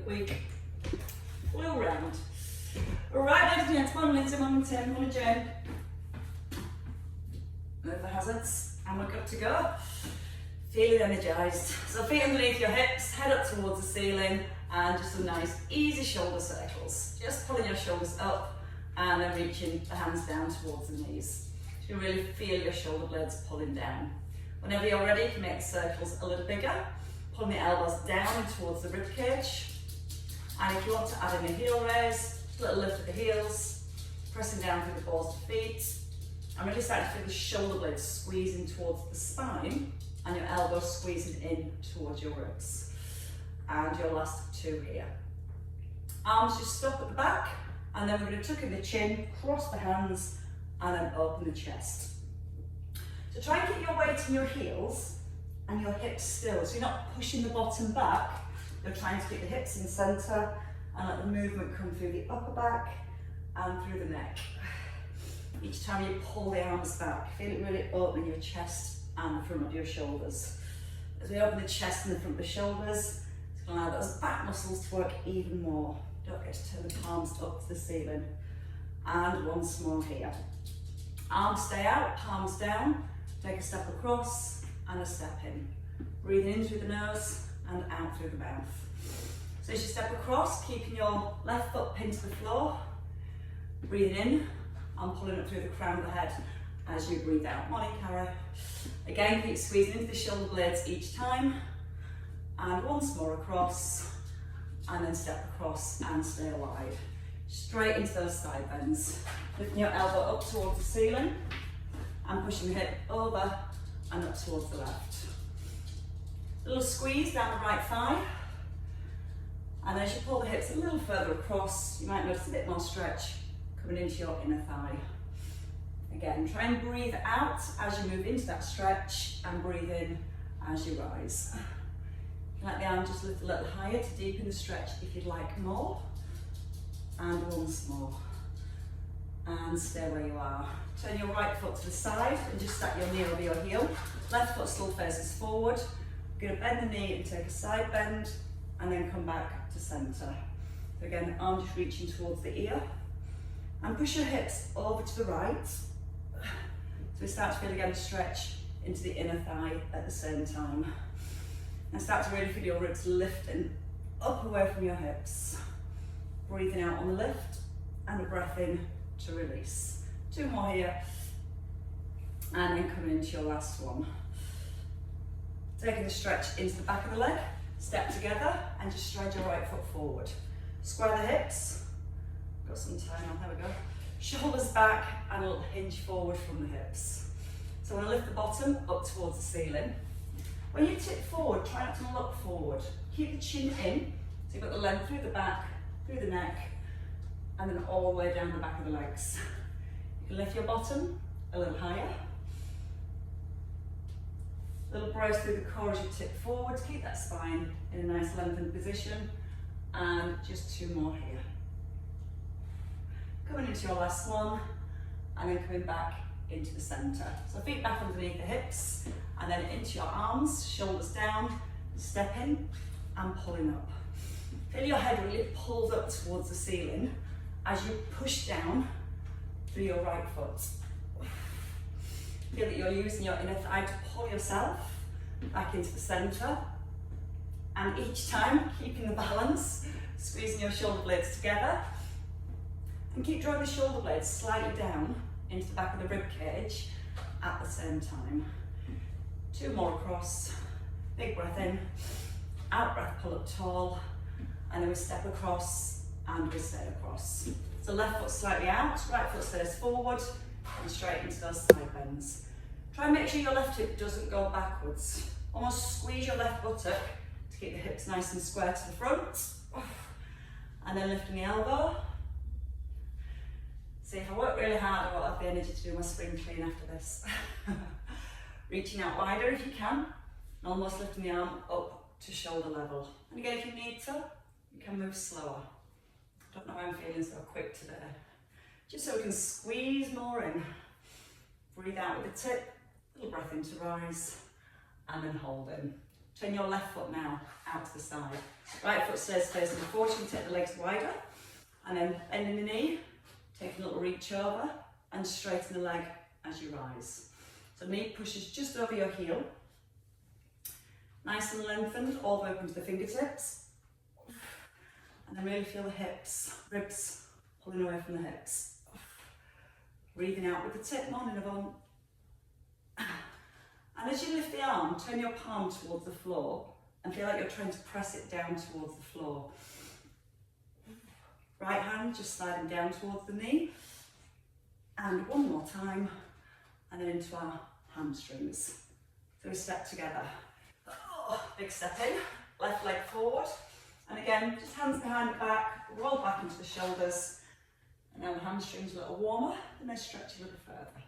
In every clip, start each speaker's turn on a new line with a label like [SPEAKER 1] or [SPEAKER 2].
[SPEAKER 1] week. Blue round. Alright, ladies and gentlemen, Lindsay, Mum and Tim, on a Jen. Move the hazards, and we're good to go. Feeling energised. So feet underneath your hips, head up towards the ceiling, and just some nice easy shoulder circles. Just pulling your shoulders up and then reaching the hands down towards the knees. So you really feel your shoulder blades pulling down. Whenever you're ready, you can make the circles a little bigger. Pulling the elbows down towards the rib cage. And if you want to add in a heel raise, just a little lift of the heels, pressing down through the balls of the feet. I'm really starting to feel the shoulder blades squeezing towards the spine and your elbows squeezing in towards your ribs. And your last two here. Arms just stop at the back, and then we're going to tuck in the chin, cross the hands, and then open the chest. So try and keep your weight in your heels and your hips still. So you're not pushing the bottom back, you're trying to keep the hips in centre and let the movement come through the upper back and through the neck. Each time you pull the arms back, feel it really opening your chest and the front of your shoulders. As we open the chest and the front of the shoulders, it's going to allow those back muscles to work even more. Don't forget to turn the palms up to the ceiling. And once more here. Arms stay out, palms down. Take a step across and a step in. Breathing in through the nose and out through the mouth. So as you step across, keeping your left foot pinned to the floor. Breathing in and pulling up through the crown of the head as you breathe out. Morning, Cara. Again, keep squeezing into the shoulder blades each time. And once more across, and then step across and stay wide. Straight into those side bends. Lifting your elbow up towards the ceiling and pushing the hip over and up towards the left. A little squeeze down the right thigh. And as you pull the hips a little further across, you might notice a bit more stretch coming into your inner thigh. Again, try and breathe out as you move into that stretch and breathe in as you rise. You can let the arm just lift a little higher to deepen the stretch if you'd like more. And once more. And stay where you are. Turn your right foot to the side and just stack your knee over your heel. Left foot still faces forward. You're going to bend the knee and take a side bend and then come back to centre. So again, arm just reaching towards the ear. And push your hips over to the right. So we start to feel again a stretch into the inner thigh at the same time. And start to really feel your ribs lifting up away from your hips. Breathing out on the lift and a breath in to release. Two more here. And then coming into your last one. Taking the stretch into the back of the leg. Step together and just stride your right foot forward. Square the hips. Got some time on, there we go. Shoulders back and a little hinge forward from the hips. So I'm going to lift the bottom up towards the ceiling. When you tip forward, try not to look forward. Keep the chin in, so you've got the length through the back, through the neck, and then all the way down the back of the legs. You can lift your bottom a little higher. Little brace through the core as you tip forward, keep that spine in a nice lengthened position, and just two more here. Coming into your last one, and then coming back into the centre. So feet back underneath the hips, and then into your arms, shoulders down, step in, and pulling up. Feel your head really pulled up towards the ceiling as you push down through your right foot. Feel that you're using your inner thigh to pull yourself back into the centre. And each time, keeping the balance, squeezing your shoulder blades together. And keep drawing the shoulder blades slightly down into the back of the rib cage at the same time. Two more across. Big breath in. Out breath, pull up tall. And then we step across and we stay across. So left foot slightly out, right foot stays forward and straight into those side bends. Try and make sure your left hip doesn't go backwards. Almost squeeze your left buttock to keep the hips nice and square to the front. And then lifting the elbow. See, if I work really hard, I won't have the energy to do my spring clean after this. Reaching out wider if you can, and almost lifting the arm up to shoulder level. And again, if you need to, you can move slower. I don't know why I'm feeling so quick today. Just so we can squeeze more in. Breathe out with the tip, little breath in to rise, and then hold in. Turn your left foot now out to the side. Right foot stays facing forward, you can take the legs wider, and then bending the knee, taking a little reach over, and straighten the leg as you rise. So knee pushes just over your heel, nice and lengthened, all the way up into the fingertips, and then really feel the hips, ribs pulling away from the hips. Breathing out with the tip, morning Yvonne. And as you lift the arm, turn your palm towards the floor and feel like you're trying to press it down towards the floor. Right hand just sliding down towards the knee. And one more time, and then into our hamstrings. So we step together. Oh, big step in, left leg forward. And again, just hands behind the back, roll back into the shoulders. And now the hamstrings a little warmer, and then stretch a little further.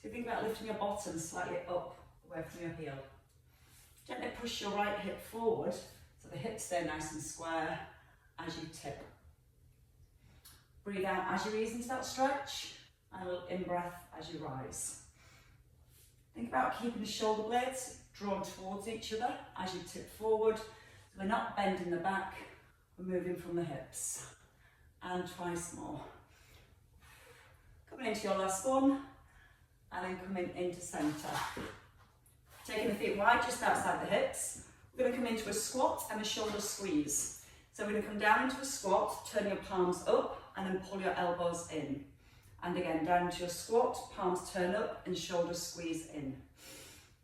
[SPEAKER 1] So you think about lifting your bottom slightly up, away from your heel. Gently push your right hip forward, so the hips stay nice and square as you tip. Breathe out as you ease into that stretch, and a little in-breath as you rise. Think about keeping the shoulder blades drawn towards each other as you tip forward, so we're not bending the back, we're moving from the hips. And twice more. Coming into your last one, and then coming into centre. Taking the feet wide just outside the hips. We're going to come into a squat and a shoulder squeeze. So we're going to come down into a squat, turn your palms up, and then pull your elbows in. And again, down into your squat, palms turn up, and shoulders squeeze in.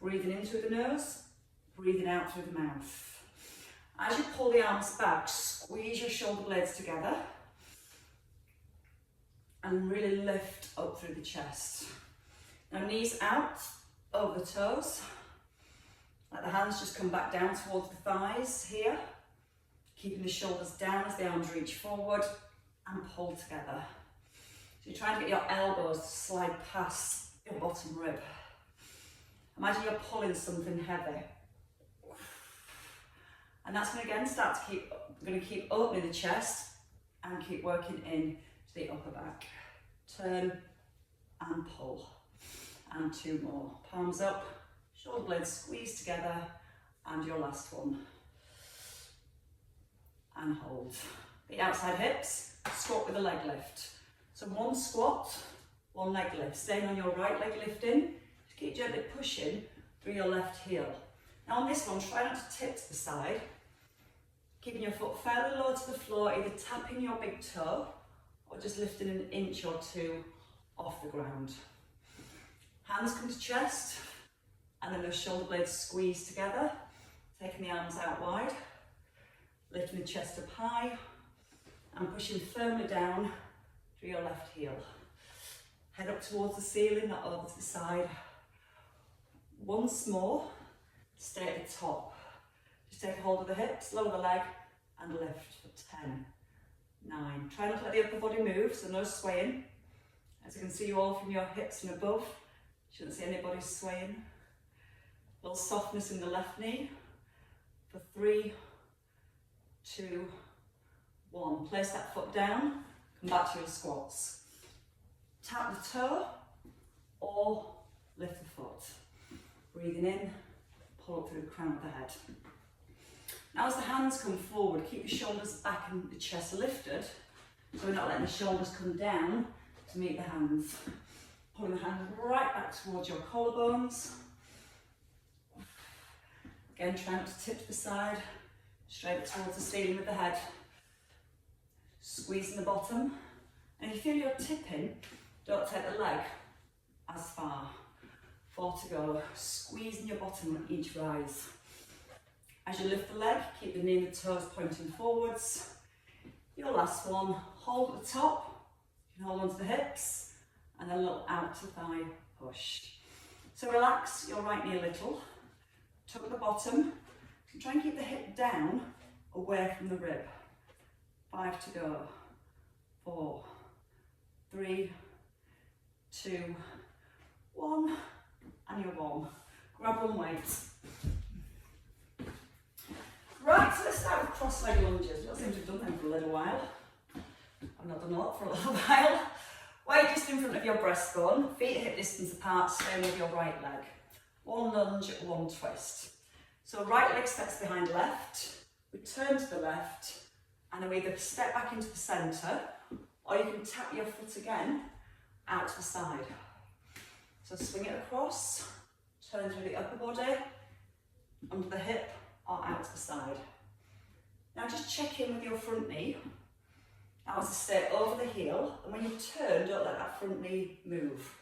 [SPEAKER 1] Breathing in through the nose, breathing out through the mouth. As you pull the arms back, squeeze your shoulder blades together, and really lift up through the chest. Now knees out, over the toes. Let the hands just come back down towards the thighs here. Keeping the shoulders down as the arms reach forward and pull together. So you're trying to get your elbows to slide past your bottom rib. Imagine you're pulling something heavy. And that's going to again start to keep opening the chest and keep working in to the upper back. Turn and pull. And two more. Palms up, shoulder blades squeeze together, and your last one. And hold. The outside hips, squat with a leg lift. So one squat, one leg lift. Staying on your right leg lifting, just keep gently pushing through your left heel. Now on this one, try not to tip to the side. Keeping your foot fairly low to the floor, either tapping your big toe or just lifting an inch or two off the ground. Hands come to chest, and then those shoulder blades squeeze together, taking the arms out wide, lifting the chest up high, and pushing firmly down through your left heel. Head up towards the ceiling, not over to the side. Once more, stay at the top. Just take hold of the hips, lower the leg, and lift for 10, 9. Try not to let the upper body move, so no swaying. As you can see you all from your hips and above, shouldn't see anybody swaying. A little softness in the left knee for 3, 2, 1. Place that foot down, come back to your squats. Tap the toe or lift the foot. Breathing in, pull up through the crown of the head. Now as the hands come forward, keep your shoulders back and the chest lifted, so we're not letting the shoulders come down to meet the hands. Pulling the hands right back towards your collarbones. Again, try not to tip to the side, straight towards the ceiling with the head. Squeezing the bottom. And if you feel you're tipping, don't take the leg as far. 4 to go. Squeezing your bottom on each rise. As you lift the leg, keep the knee and the toes pointing forwards. Your last one, hold at the top. You can hold onto the hips. And then a little out to thigh push. So relax your right knee a little, tuck the bottom, and try and keep the hip down, away from the rib. 5 to go. 4, 3, 2, 1, and you're warm. Grab one weight. Right, so let's start with cross-leg lunges. We don't seem to have done them for a little while. I've not done a lot for a little while. Weight just in front of your breastbone, feet hip distance apart, staying with your right leg. One lunge, one twist. So right leg steps behind left, We turn to the left, and then we either step back into the centre, or you can tap your foot again out to the side. So swing it across, turn through the upper body, under the hip, or out to the side. Now just check in with your front knee. Now as to stay over the heel, and when you turn, don't let that front knee move.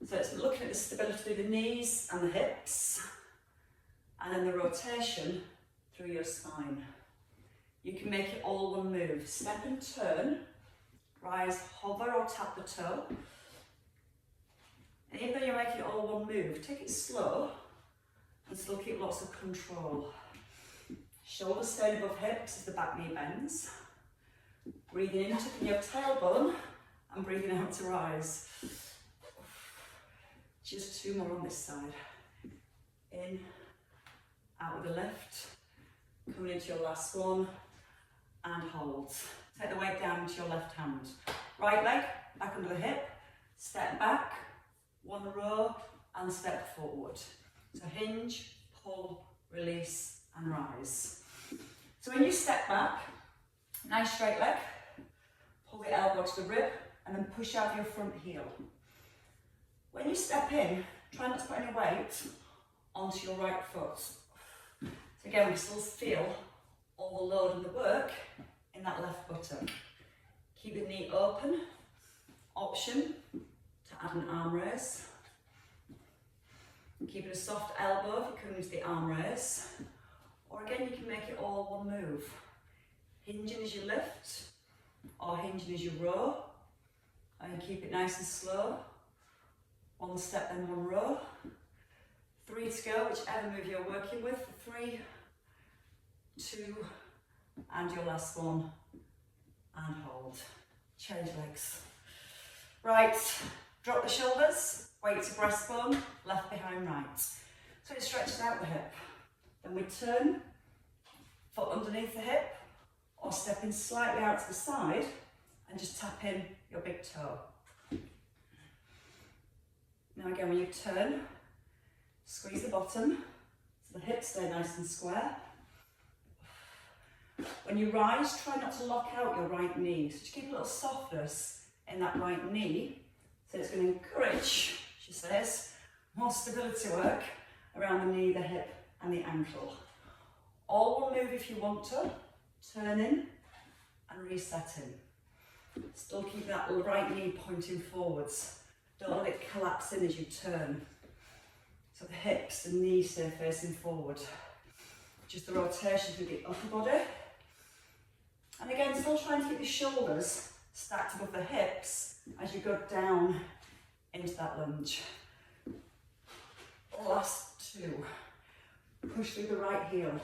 [SPEAKER 1] So it's looking at the stability through the knees and the hips, and then the rotation through your spine. You can make it all one move. Step and turn, rise, hover or tap the toe. And even though you're making it all one move, take it slow and still keep lots of control. Shoulders staying above hips as the back knee bends. Breathing in, tucking your tailbone and breathing out to rise. Just 2 more on this side. In, out with the lift, coming into your last one, and hold. Take the weight down into your left hand. Right leg, back under the hip, step back, 1 row, and step forward. So hinge, pull, release, and rise. So when you step back, nice straight leg, pull the elbow to the rib, and then push out your front heel. When you step in, try not to put any weight onto your right foot. So again, we still feel all the load and the work in that left buttock. Keep the knee open. Option to add an arm raise. Keep it a soft elbow if you come into the arm raise. Or again, you can make it all one move. Hinging as you lift, or hinging as you row. And keep it nice and slow. 1 step, then 1 row. 3 to go, whichever move you're working with. 3, 2, and your last one. And hold. Change legs. Right, drop the shoulders, weight to breastbone, left behind right. So it stretches out the hip. Then we turn, foot underneath the hip, or step in slightly out to the side, and just tap in your big toe. Now again, when you turn, squeeze the bottom, so the hips stay nice and square. When you rise, try not to lock out your right knee. So just keep a little softness in that right knee. So it's going to encourage, she says, more stability work around the knee, the hip, and the ankle. All one move if you want to. Turning and resetting. Still keep that right knee pointing forwards. Don't let it collapse in as you turn. So the hips and knees stay facing forward. Just the rotation through the upper body. And again, still trying to keep your shoulders stacked above the hips as you go down into that lunge. Last 2. Push through the right heel.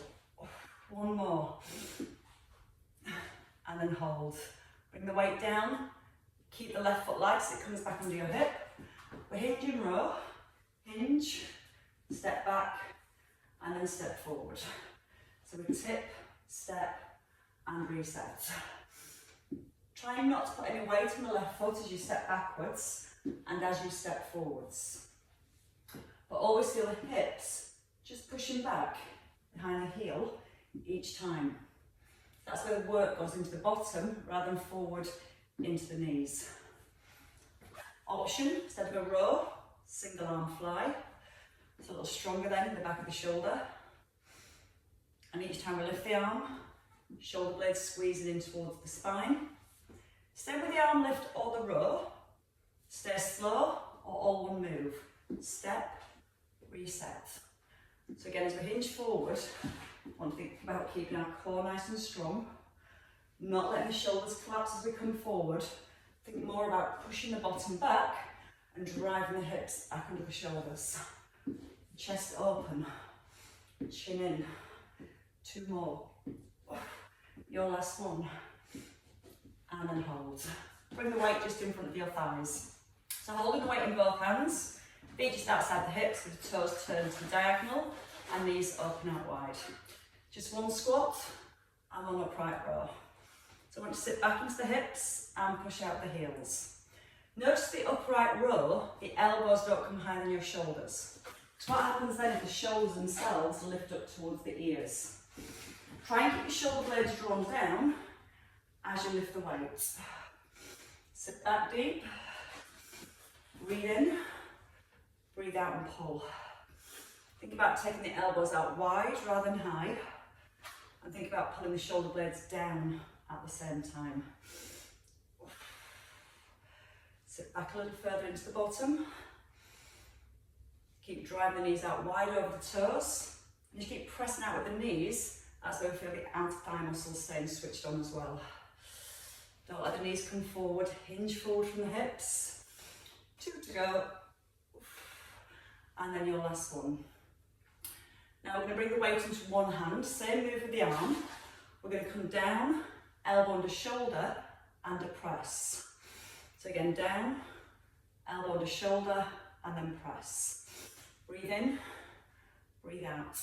[SPEAKER 1] 1 more. And then hold. Bring the weight down. Keep the left foot light so it comes back under your hip. We hinge and row. Hinge, step back, and then step forward. So we tip, step, and reset. Try not to put any weight on the left foot as you step backwards and as you step forwards. But always feel the hips just pushing back behind the heel each time. That's where the work goes into the bottom rather than forward into the knees. Option, instead of a row, single arm fly. It's a little stronger then in the back of the shoulder. And each time we lift the arm, shoulder blades squeezing in towards the spine. Stay with the arm lift or the row. Stay slow or all one move. Step, reset. So again, as we hinge forward, I want to think about keeping our core nice and strong. Not letting the shoulders collapse as we come forward. Think more about pushing the bottom back and driving the hips back under the shoulders. Chest open, chin in. 2 more. Your last one. And then hold. Bring the weight just in front of your thighs. So holding the weight in both hands, feet just outside the hips with the toes turned to the diagonal and knees open out wide. Just 1 squat and 1 upright row. So I want you to sit back into the hips and push out the heels. Notice the upright row, the elbows don't come higher than your shoulders. So what happens then is the shoulders themselves lift up towards the ears. Try and keep your shoulder blades drawn down as you lift the weight. Sit back deep, breathe in, breathe out and pull. Think about taking the elbows out wide rather than high, and think about pulling the shoulder blades down at the same time. Sit back a little further into the bottom. Keep driving the knees out wide over the toes. And you keep pressing out with the knees as though you feel the outer thigh muscles staying switched on as well. Don't let the knees come forward, hinge forward from the hips. 2 to go. And then your last one. Now we're going to bring the weight into one hand, same move with the arm. We're going to come down, elbow under shoulder, and a press. So again, down, elbow under shoulder, and then press. Breathe in, breathe out.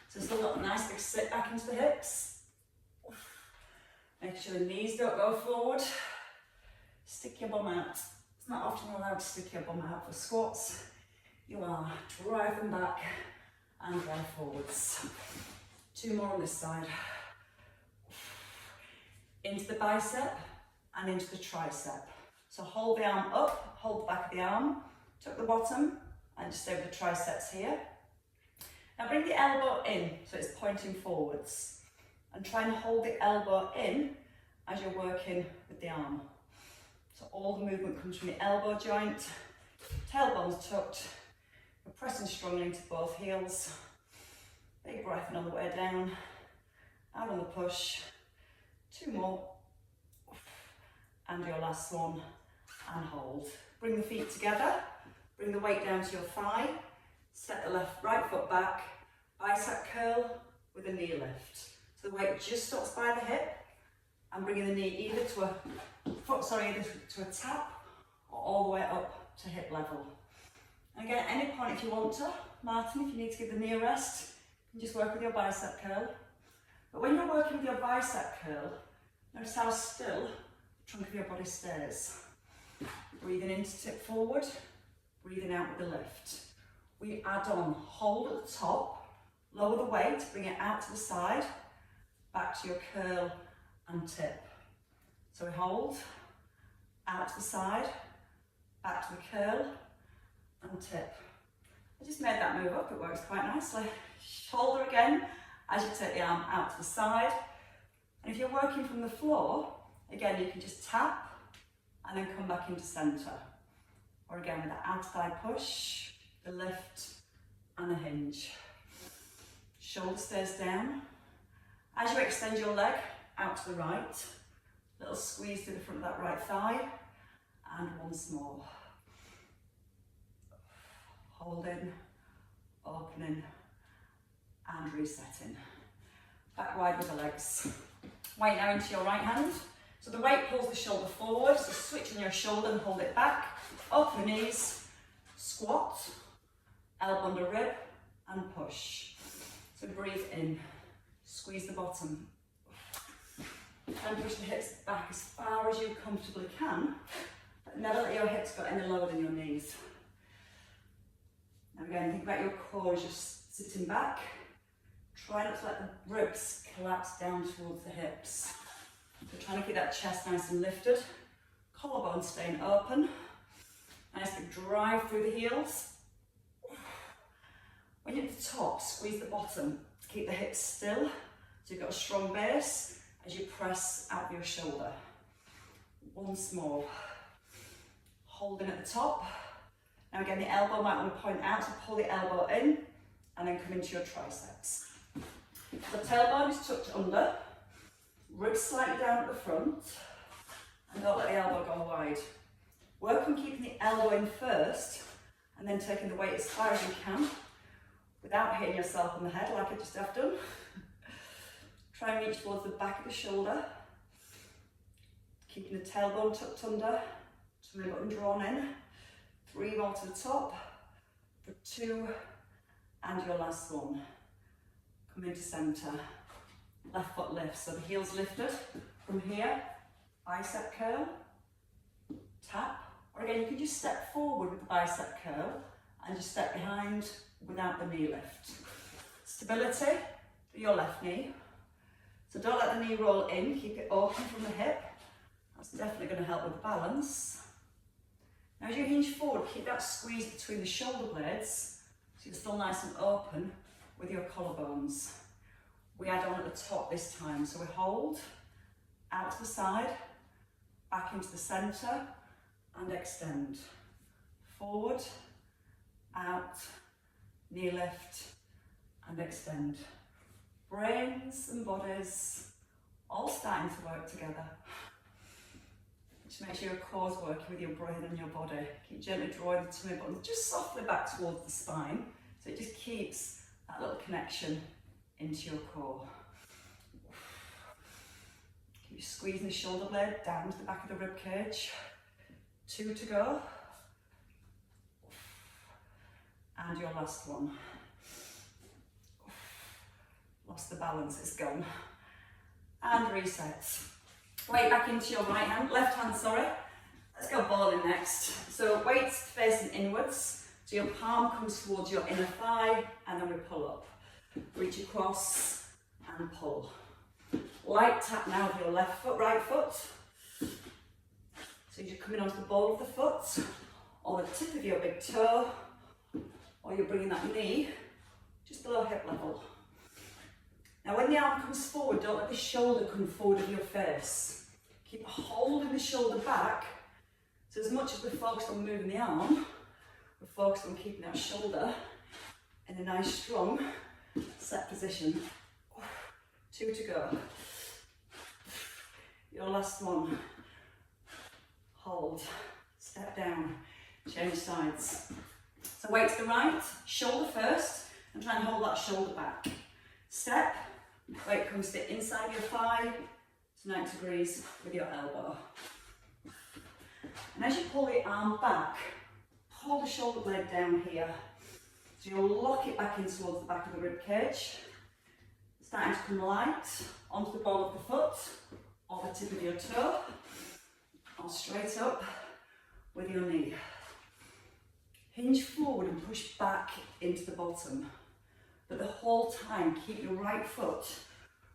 [SPEAKER 1] So still got a nice big sit back into the hips. Make sure the knees don't go forward. Stick your bum out. It's not often allowed to stick your bum out for squats. You are. Drive them back and drive forwards. 2 more on this side. Into the bicep and into the tricep. So hold the arm up, hold the back of the arm, tuck the bottom, and just over the triceps here. Now bring the elbow in so it's pointing forwards, and try and hold the elbow in as you're working with the arm. So all the movement comes from the elbow joint, tailbone's tucked, we're pressing strongly into both heels. Big breath on the way down, out on the push. 2 more, and your last one, and hold. Bring the feet together, bring the weight down to your thigh, step the right foot back, bicep curl with a knee lift. So the weight just stops by the hip, and bringing the knee either to a tap, or all the way up to hip level. And again, at any point if you want to, Martin, if you need to give the knee a rest, you can just work with your bicep curl. But when you're working with your bicep curl, notice how still the trunk of your body stays. Breathing in to tip forward, breathing out with the lift. We add on, hold at the top, lower the weight, bring it out to the side, back to your curl and tip. So we hold, out to the side, back to the curl and tip. I just made that move up, it works quite nicely. Shoulder again, as you take the arm out to the side. And if you're working from the floor, again, you can just tap and then come back into centre. Or again, with that outer thigh push, the lift and the hinge. Shoulder stays down. As you extend your leg out to the right, little squeeze through the front of that right thigh, and once more. Holding, opening, and resetting. Back wide with the legs. Weight now into your right hand. So the weight pulls the shoulder forward, so switch on your shoulder and hold it back. Open the knees, squat, elbow under rib, and push. So breathe in, squeeze the bottom, and push the hips back as far as you comfortably can, but never let your hips go any lower than your knees. Now again, think about your core as you're sitting back. Try not to let the ribs collapse down towards the hips. So trying to keep that chest nice and lifted. Collarbone staying open. Nice big drive through the heels. When you're at the top, squeeze the bottom to keep the hips still, so you've got a strong base as you press out of your shoulder. Once more. Holding at the top. Now again, the elbow might want to point out, so pull the elbow in and then come into your triceps. The tailbone is tucked under, ribs slightly down at the front, and don't let the elbow go wide. Work on keeping the elbow in first, and then taking the weight as far as you can, without hitting yourself on the head like I just have done. Try and reach towards the back of the shoulder, keeping the tailbone tucked under, tummy button drawn in. 3 more to the top, for 2, and your last one. Come into centre, left foot lifts, so the heel's lifted. From here, bicep curl, tap, or again you can just step forward with the bicep curl and just step behind without the knee lift. Stability, your left knee. So don't let the knee roll in, keep it open from the hip. That's definitely going to help with the balance. Now as you hinge forward, keep that squeeze between the shoulder blades, so you're still nice and open with your collarbones. We add on at the top this time, so we hold, out to the side, back into the centre, and extend. Forward, out, knee lift, and extend. Brains and bodies all starting to work together. Which makes sure your core's working with your brain and your body. Keep gently drawing the tummy button just softly back towards the spine, so it just keeps that little connection into your core. Keep squeezing the shoulder blade down to the back of the rib cage. 2 to go. And your last one. Lost the balance, it's gone. And reset. Weight back into your right hand, left hand, sorry. Let's go balling next. So weight facing inwards, so your palm comes towards your inner thigh, and then we pull up. Reach across and pull. Light tap now with your left foot, right foot. So you're coming onto the ball of the foot, or the tip of your big toe, or you're bringing that knee just below hip level. Now when the arm comes forward, don't let the shoulder come forward of your face. Keep holding the shoulder back, so as much as we're focused on moving the arm, we're focused on keeping that shoulder in a nice strong set position. 2 to go. Your last one. Hold, step down, change sides. So weight to the right, shoulder first, and try and hold that shoulder back. Step, weight comes to the inside of your thigh, to 90 degrees with your elbow. And as you pull the arm back, pull the shoulder blade down here. So you'll lock it back in towards the back of the rib cage. Starting to come light onto the ball of the foot, or the tip of your toe, or straight up with your knee. Hinge forward and push back into the bottom. But the whole time, keep your right foot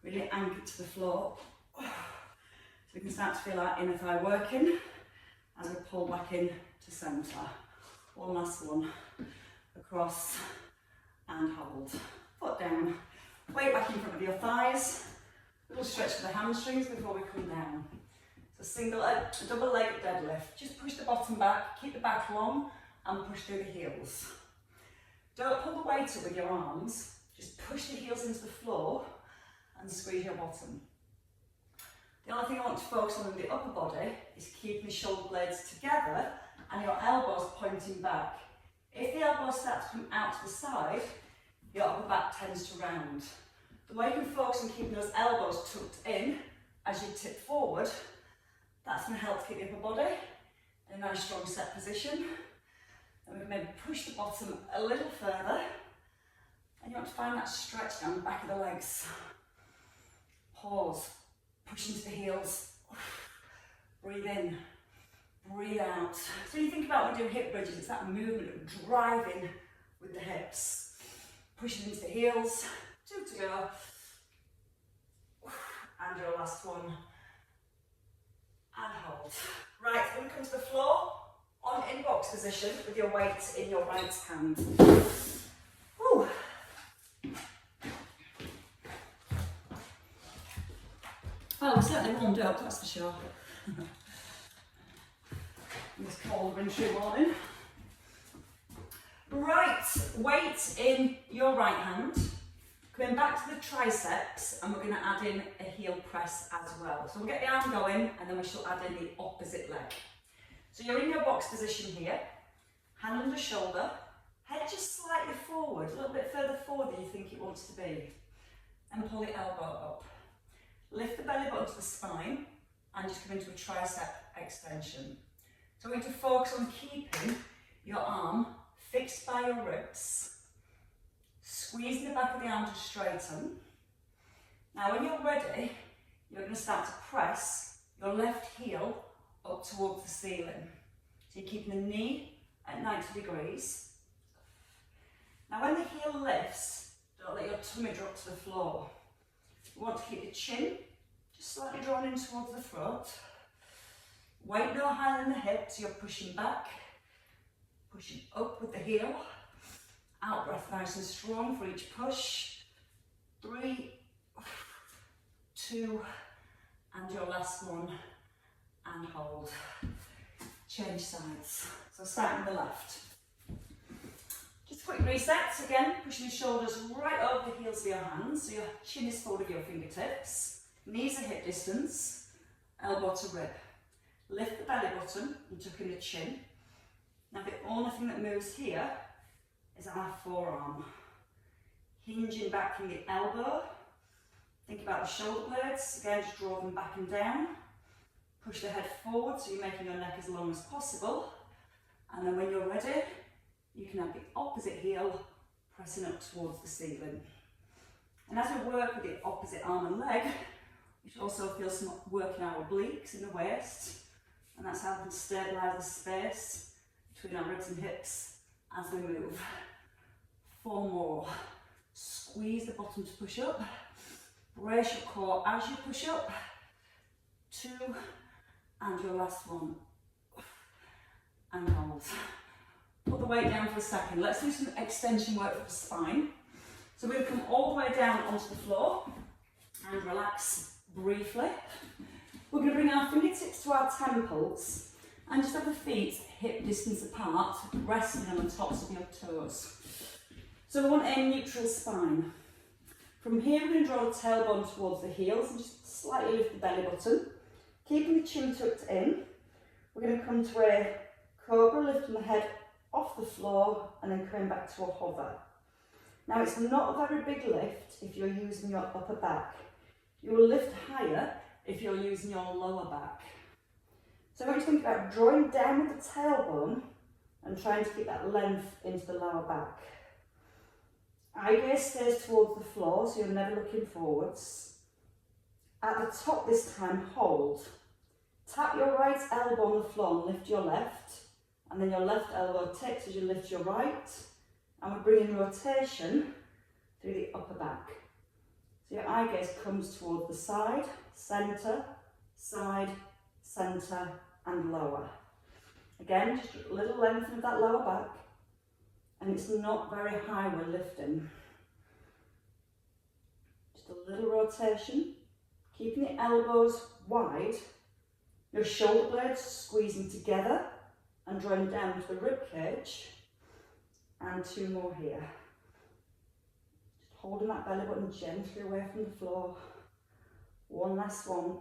[SPEAKER 1] really anchored to the floor. So we can start to feel our inner thigh working as we pull back in to centre. One last one. Across and hold. Foot down. Weight back in front of your thighs. Little stretch for the hamstrings before we come down. So a double leg deadlift. Just push the bottom back, keep the back long, and push through the heels. Don't pull the weight up with your arms, just push the heels into the floor and squeeze your bottom. The only thing I want to focus on in the upper body is keeping the shoulder blades together and your elbows pointing back. If the elbows start to come out to the side, your upper back tends to round. The way you can focus on keeping those elbows tucked in as you tip forward, that's going to help keep the upper body in a nice strong set position. And we can maybe push the bottom a little further, and you want to find that stretch down the back of the legs. Pause, push into the heels, breathe in, breathe out. So when you think about when we do hip bridges, it's that movement of driving with the hips. Pushing into the heels, 2 to go, and your last one, and hold. Right, then come to the floor, on in box position with your weight in your right hand. Whew. Well, we're certainly warmed up, that's for sure. This cold wintry morning. Right, weight in your right hand. Coming back to the triceps, and we're going to add in a heel press as well. So we'll get the arm going, and then we shall add in the opposite leg. So you're in your box position here, hand under shoulder, head just slightly forward, a little bit further forward than you think it wants to be. And pull the elbow up. Lift the belly button to the spine, and just come into a tricep extension. So we're going to focus on keeping your arm fixed by your ribs, squeezing the back of the arm to straighten. Now when you're ready, you're going to start to press your left heel up towards the ceiling. So you're keeping the knee at 90 degrees. Now when the heel lifts, Don't let your tummy drop to the floor. You want to keep your chin just slightly drawn in towards the throat. Weight no higher than the hips, you're pushing back, pushing up with the heel. Out breath nice and strong for each push. 3, 2, and your last one, and hold. Change sides. So starting with the left. Just quick resets again, pushing your shoulders right over the heels of your hands, so your chin is forward of your fingertips, knees are hip distance, elbow to rib. Lift the belly button and tuck in the chin. Now the only thing that moves here is our forearm. Hinging back from the elbow. Think about the shoulder blades, again just draw them back and down. Push the head forward so you're making your neck as long as possible. And then when you're ready, you can have the opposite heel pressing up towards the ceiling. And as we work with the opposite arm and leg, we should also feel some work in our obliques in the waist. And that's helping stabilise the space between our ribs and hips as we move. 4 more. Squeeze the bottom to push up. Brace your core as you push up. 2, and your last one. And hold. Put the weight down for a second. Let's do some extension work for the spine. So we're going to come all the way down onto the floor and relax briefly. We're going to bring our fingertips to our temples and just have the feet hip distance apart, resting on the tops of your toes. So we want a neutral spine. From here we're going to draw the tailbone towards the heels and just slightly lift the belly button. Keeping the chin tucked in, we're going to come to a cobra, lifting the head off the floor and then coming back to a hover. Now it's not a very big lift if you're using your upper back. You will lift higher if you're using your lower back. So I want you to think about drawing down with the tailbone and trying to keep that length into the lower back. Eye gaze stays towards the floor, so you're never looking forwards. At the top this time, hold. Tap your right elbow on the floor and lift your left, and then your left elbow takes as you lift your right, and we're bringing rotation through the upper back. So your eye gaze comes towards the side, centre, and lower. Again, just a little length of that lower back, and it's not very high we're lifting. Just a little rotation, keeping the elbows wide, your shoulder blades squeezing together and drawing down to the rib cage, and 2 more here. Just holding that belly button gently away from the floor. 1 last one.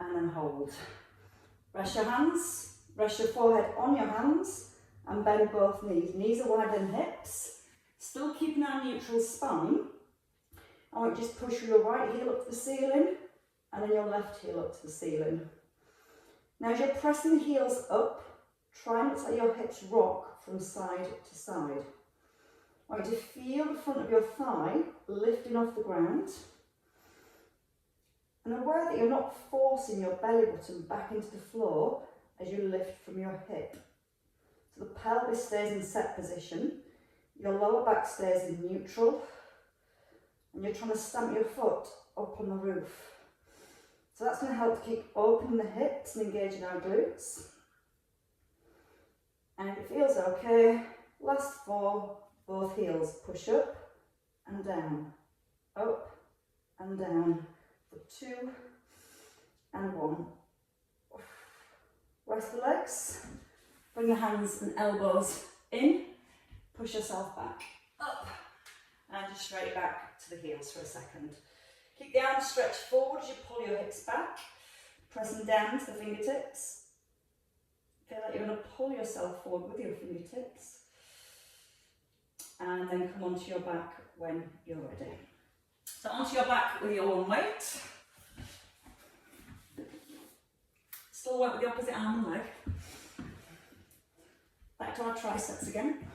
[SPEAKER 1] And then hold. Rest your hands, rest your forehead on your hands, and bend both knees. Knees are wider than hips. Still keeping our neutral spine. I want you to just push your right heel up to the ceiling, and then your left heel up to the ceiling. Now as you're pressing the heels up, try not to let your hips rock from side to side. I want you to feel the front of your thigh lifting off the ground. And aware that you're not forcing your belly button back into the floor as you lift from your hip. So the pelvis stays in set position, your lower back stays in neutral, and you're trying to stamp your foot up on the roof. So that's going to help keep opening the hips and engaging our glutes. And if it feels okay, last 4, both heels push up and down, up and down. For 2 and 1. Rest the legs, bring the hands and elbows in, push yourself back, up, and just straight back to the heels for a second. Keep the arms stretched forward as you pull your hips back, pressing down to the fingertips. Feel like you're going to pull yourself forward with your fingertips, and then come onto your back when you're ready. So onto your back with your own weight. Still work with the opposite arm and leg. Back to our triceps again.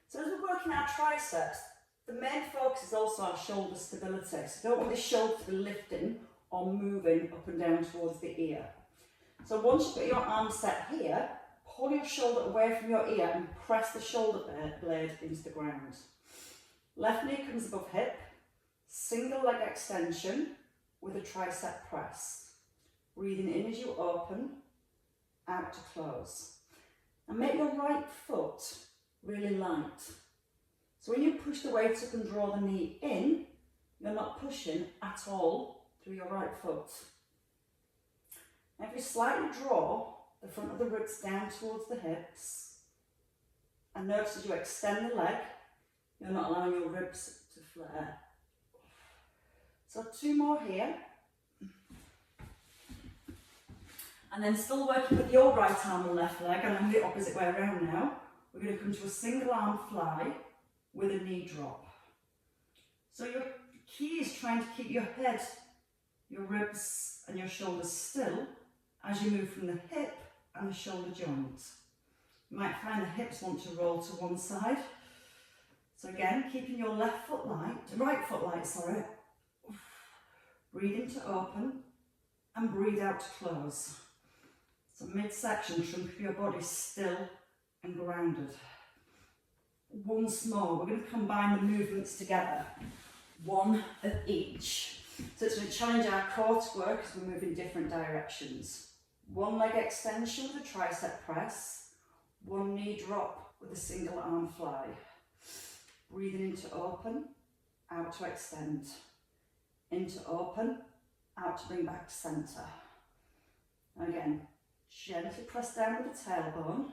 [SPEAKER 1] So as we're working our triceps, the main focus is also our shoulder stability. So don't want the shoulder to be lifting or moving up and down towards the ear. So once you've got your arm set here, Pull your shoulder away from your ear and press the shoulder blade into the ground. Left knee comes above hip, single leg extension with a tricep press. Breathing in as you open, out to close. And make your right foot really light. So when you push the weight up and draw the knee in, you're not pushing at all through your right foot. Now if you slightly draw the front of the ribs down towards the hips, and notice as you extend the leg, you're not allowing your ribs to flare. So 2 more here. And then still working with your right arm and left leg, and I'm the opposite way around now. We're going to come to a single arm fly with a knee drop. So your key is trying to keep your head, your ribs and your shoulders still as you move from the hip and the shoulder joint. You might find the hips want to roll to one side. So again, keeping your right foot light, sorry. Breathe in to open and breathe out to close. So midsection, trunk of your body still and grounded. Once more, we're going to combine the movements together. 1 of each. So it's going to challenge our core to work as we move in different directions. 1 leg extension with a tricep press. 1 knee drop with a single arm fly. Breathing in to open, out to extend. In to open, out to bring back to centre. Again, gently press down with the tailbone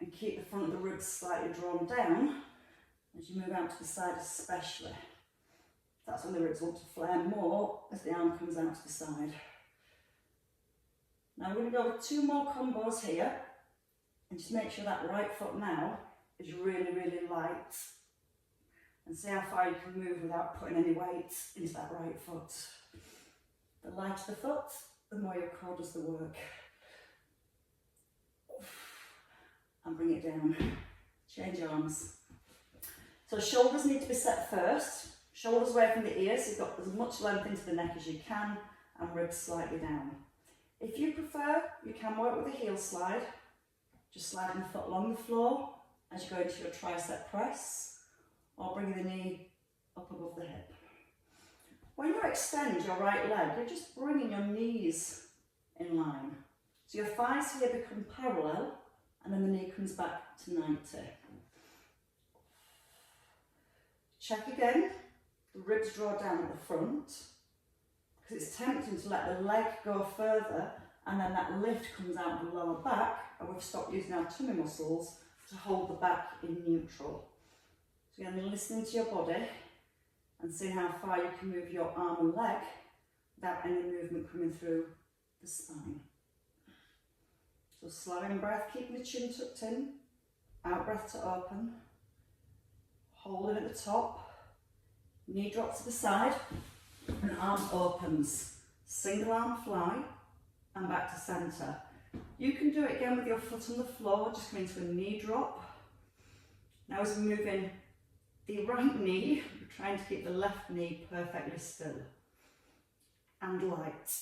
[SPEAKER 1] and keep the front of the ribs slightly drawn down as you move out to the side especially. That's when the ribs want to flare more as the arm comes out to the side. Now we're going to go with 2 more combos here and just make sure that right foot now is really, really light. And see how far you can move without putting any weight into that right foot. The lighter the foot, the more your core does the work. And bring it down. Change arms. So shoulders need to be set first. Shoulders away from the ears, so you've got as much length into the neck as you can, and ribs slightly down. If you prefer, you can work with a heel slide. Just sliding the foot along the floor as you go into your tricep press, or bring the knee up above the hip. When you extend your right leg, you're just bringing your knees in line. So your thighs here become parallel, and then the knee comes back to 90. Check again, the ribs draw down at the front, because it's tempting to let the leg go further, and then that lift comes out of the lower back, and we've stopped using our tummy muscles to hold the back in neutral. So again, listening to your body and seeing how far you can move your arm and leg without any movement coming through the spine. So slowing breath, keeping the chin tucked in, out breath to open, holding at the top, knee drops to the side, and arm opens. Single arm fly, and back to centre. You can do it again with your foot on the floor, just coming to a knee drop. Now as we move in the right knee, we're trying to keep the left knee perfectly still and light.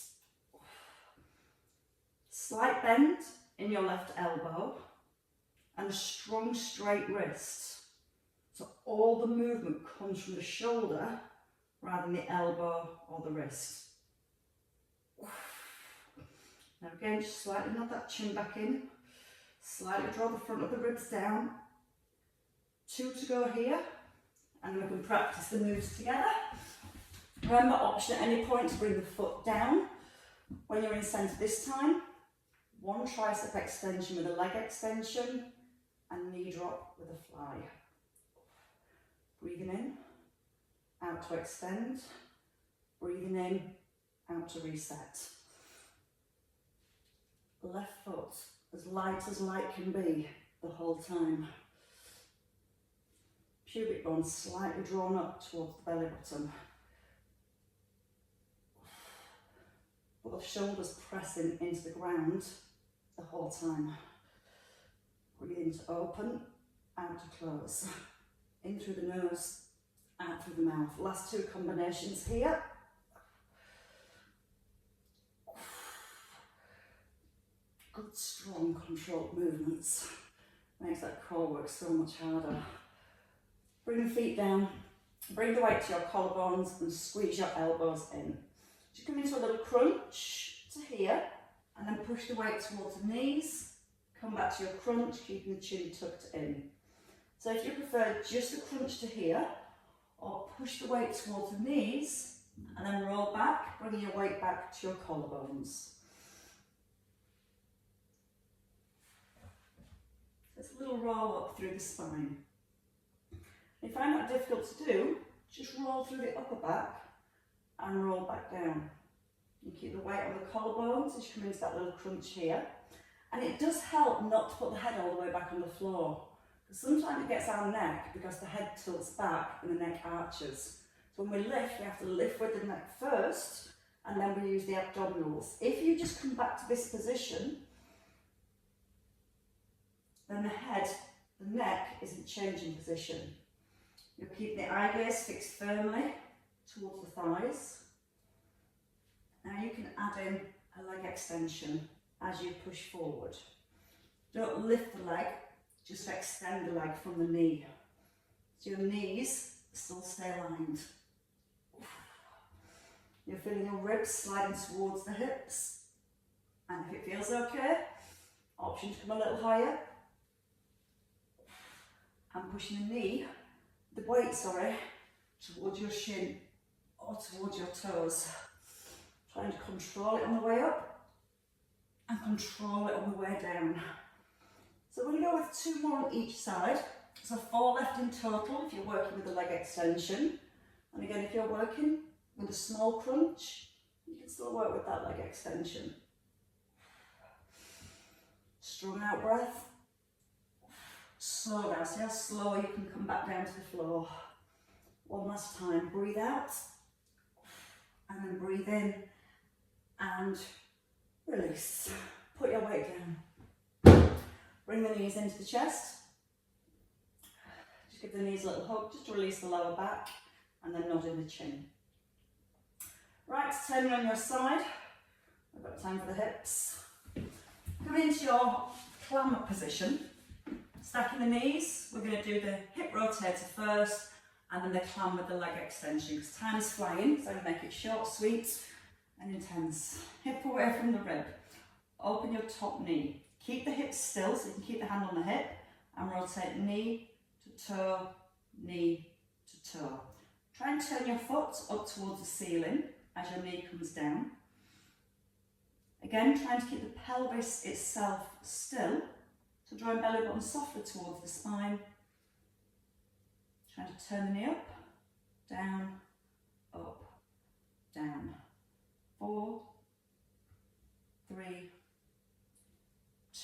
[SPEAKER 1] Slight bend in your left elbow and a strong straight wrist. So all the movement comes from the shoulder rather than the elbow or the wrist. Now again, just slightly nod that chin back in, slightly draw the front of the ribs down. 2 to go here, and then we can practice the moves together. Remember, option at any point to bring the foot down. When you're in centre this time, 1 tricep extension with a leg extension, and knee drop with a fly. Breathing in, out to extend, breathing in, out to reset. Left foot as light can be the whole time. Pubic bone slightly drawn up towards the belly button. Both shoulders pressing into the ground the whole time. Breathe in to open, out to close. In through the nose, out through the mouth. Last 2 combinations here. Good strong, controlled movements. Makes that core work so much harder. Bring the feet down, bring the weight to your collarbones and squeeze your elbows in. Just come into a little crunch to here, and then push the weight towards the knees. Come back to your crunch, keeping the chin tucked in. So if you prefer just a crunch to here, or push the weight towards the knees, and then roll back, bringing your weight back to your collarbones. It's a little roll up through the spine. If you find that difficult to do, just roll through the upper back and roll back down. You keep the weight on the collarbones as you come into that little crunch here. And it does help not to put the head all the way back on the floor. Because sometimes it gets our neck because the head tilts back and the neck arches. So when we lift, we have to lift with the neck first, and then we use the abdominals. If you just come back to this position, then the neck isn't changing position. You're keeping the eye gaze fixed firmly towards the thighs. Now you can add in a leg extension as you push forward. Don't lift the leg, just extend the leg from the knee. So your knees still stay aligned. You're feeling your ribs sliding towards the hips. And if it feels okay, option to come a little higher. And pushing the weight, towards your shin or towards your toes. Trying to control it on the way up and control it on the way down. So we're going to go with 2 more on each side. So 4 left in total if you're working with the leg extension. And again, if you're working with a small crunch, you can still work with that leg extension. Strong out breath. Slow down, see how slow you can come back down to the floor. One last time, breathe out, and then breathe in, and release. Put your weight down. Bring the knees into the chest. Just give the knees a little hug, just to release the lower back, and then nod in the chin. Right, turn on your side. I've got time for the hips. Come into your clamp position. Stacking the knees, we're going to do the hip rotator first, and then the climb with the leg extension, because time is flying, so make it short, sweet, and intense. Hip away from the rib. Open your top knee. Keep the hips still, so you can keep the hand on the hip, and rotate knee to toe, knee to toe. Try and turn your foot up towards the ceiling as your knee comes down. Again, trying to keep the pelvis itself still. So drawing belly button softly towards the spine. Trying to turn the knee up, down, up, down. 4, 3,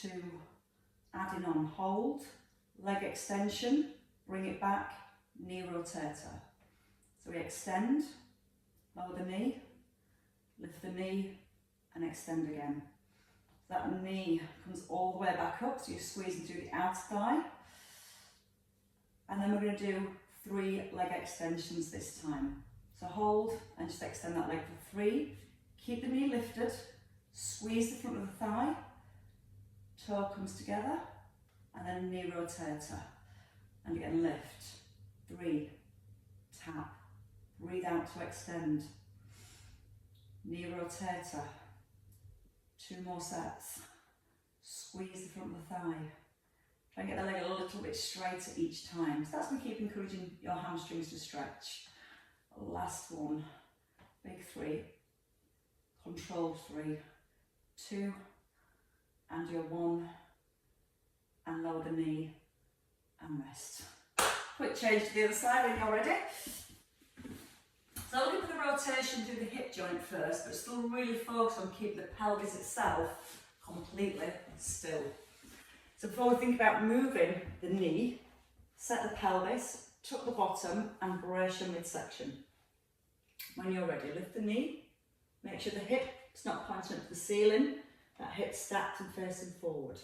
[SPEAKER 1] 2, adding on, hold, leg extension, bring it back, knee rotator. So we extend, lower the knee, lift the knee, and extend again. That knee comes all the way back up, so you're squeezing through the outer thigh. And then we're going to do 3 leg extensions this time. So hold and just extend that leg for 3. Keep the knee lifted, squeeze the front of the thigh, toe comes together, and then knee rotator. And again, lift, 3, tap, breathe out to extend, knee rotator. 2 more sets. Squeeze the front of the thigh. Try and get the leg a little bit straighter each time. So that's going to keep encouraging your hamstrings to stretch. Last one. Big 3. Controlled 3. 2. And your 1. And lower the knee. And rest. Quick change to the other side when you're ready. So looking for the rotation through the hip joint first, but still really focus on keeping the pelvis itself completely still. So before we think about moving the knee, set the pelvis, tuck the bottom, and brace your midsection. When you're ready, lift the knee, make sure the hip is not pointing up to the ceiling, that hip stacked and facing forward.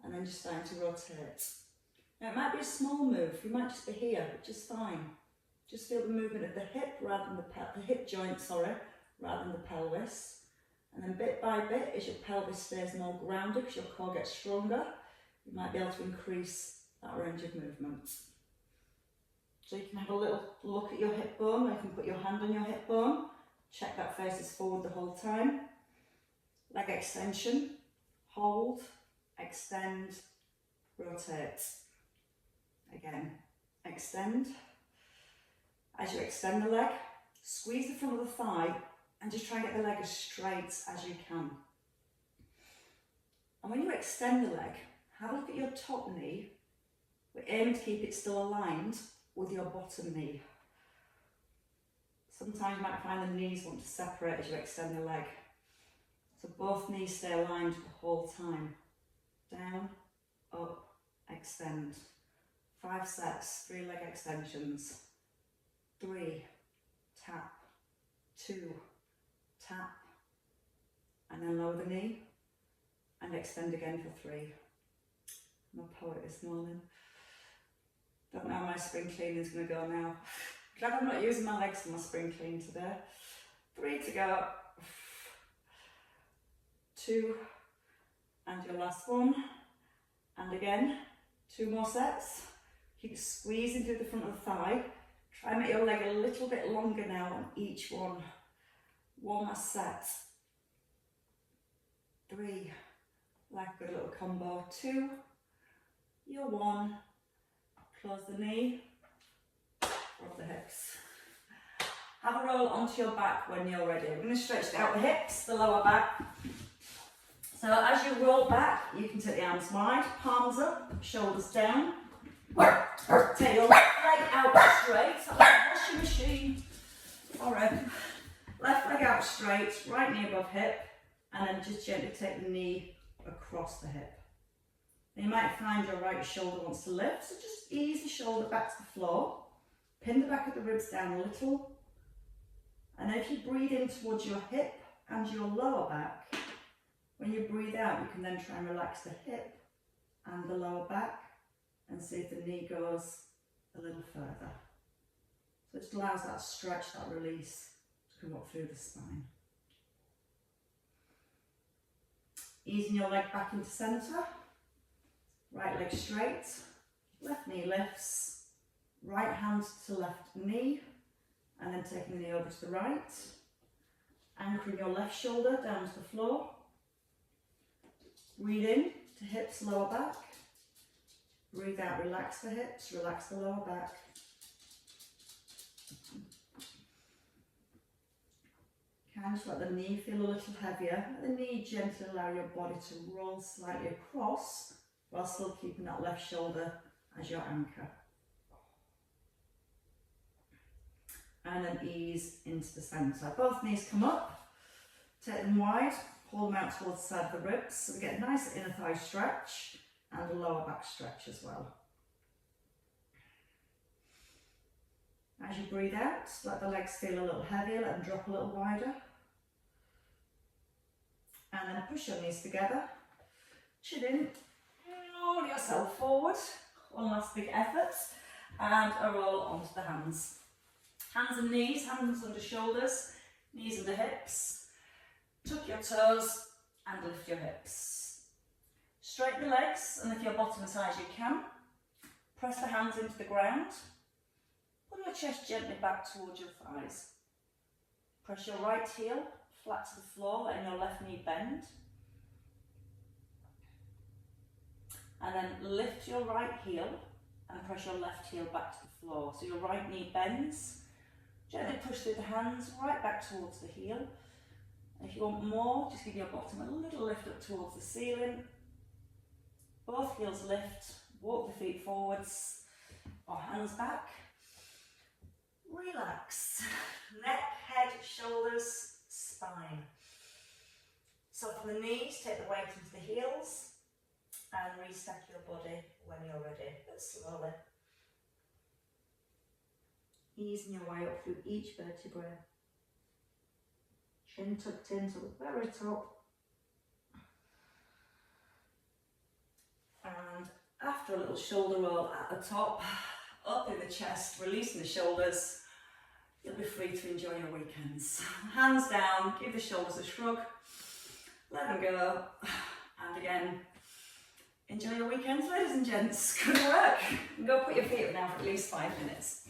[SPEAKER 1] And then just starting to rotate. Now it might be a small move, you might just be here, which is fine. Just feel the movement of the hip rather than the hip joint, rather than the pelvis. And then bit by bit, as your pelvis stays more grounded, because your core gets stronger, you might be able to increase that range of movement. So you can have a little look at your hip bone, or you can put your hand on your hip bone, check that faces forward the whole time. Leg extension, hold, extend, rotate. Again, extend. As you extend the leg, squeeze the front of the thigh and just try and get the leg as straight as you can. And when you extend the leg, have a look at your top knee. We're aiming to keep it still aligned with your bottom knee. Sometimes you might find the knees want to separate as you extend the leg. So both knees stay aligned the whole time. Down, up, extend. 5 sets, 3 leg extensions. 3, tap, 2, tap, and then lower the knee and extend again for 3. I'm a poet this morning. Don't know how my spring cleaning is going to go now. Glad I'm not using my legs for my spring clean today. 3 to go. 2, and your last one. And again, 2 more sets. Keep squeezing through the front of the thigh. Try and make your leg a little bit longer now on each one. 1 last set. 3, like a good little combo. 2, your 1. Close the knee, rub the hips. Have a roll onto your back when you're ready. We're going to stretch out the hips, the lower back. So as you roll back, you can take the arms wide, palms up, shoulders down. Take your left leg out straight, like a washing machine. Alright. Left leg out straight, right knee above hip, and then just gently take the knee across the hip. And you might find your right shoulder wants to lift, so just ease the shoulder back to the floor. Pin the back of the ribs down a little. And then if you breathe in towards your hip and your lower back, when you breathe out, you can then try and relax the hip and the lower back and see if the knee goes a little further. So it just allows that stretch, that release to come up through the spine. Easing your leg back into centre. Right leg straight, left knee lifts, right hand to left knee, and then taking the knee over to the right. Anchoring your left shoulder down to the floor. Breathe in to hips, lower back. Breathe out, relax the hips, relax the lower back. Kind of just let the knee feel a little heavier. Let the knee gently allow your body to roll slightly across, while still keeping that left shoulder as your anchor. And then ease into the centre. Both knees come up, take them wide, pull them out towards the side of the ribs, so we get a nice inner thigh stretch and a lower back stretch as well. As you breathe out, let the legs feel a little heavier, let them drop a little wider. And then push your knees together, chin in, roll yourself forward, 1 last big effort, and a roll onto the hands. Hands and knees, hands under shoulders, knees under hips. Tuck your toes and lift your hips. Straighten the legs and lift your bottom as high as you can. Press the hands into the ground. Pull your chest gently back towards your thighs. Press your right heel flat to the floor, letting your left knee bend. And then lift your right heel and press your left heel back to the floor. So your right knee bends. Gently push through the hands right back towards the heel. And if you want more, just give your bottom a little lift up towards the ceiling. Both heels lift, walk the feet forwards or hands back. Relax. Neck, head, shoulders, spine. Soften the knees, take the weight into the heels and restack your body when you're ready, but slowly. Easing your way up through each vertebrae. Chin tucked in to the very top. And after a little shoulder roll at the top, up in the chest, releasing the shoulders. you'll be free to enjoy your weekends. Hands down, give the shoulders a shrug, let them go, and again, enjoy your weekends, ladies and gents. Good work. Go put your feet up now for at least 5 minutes.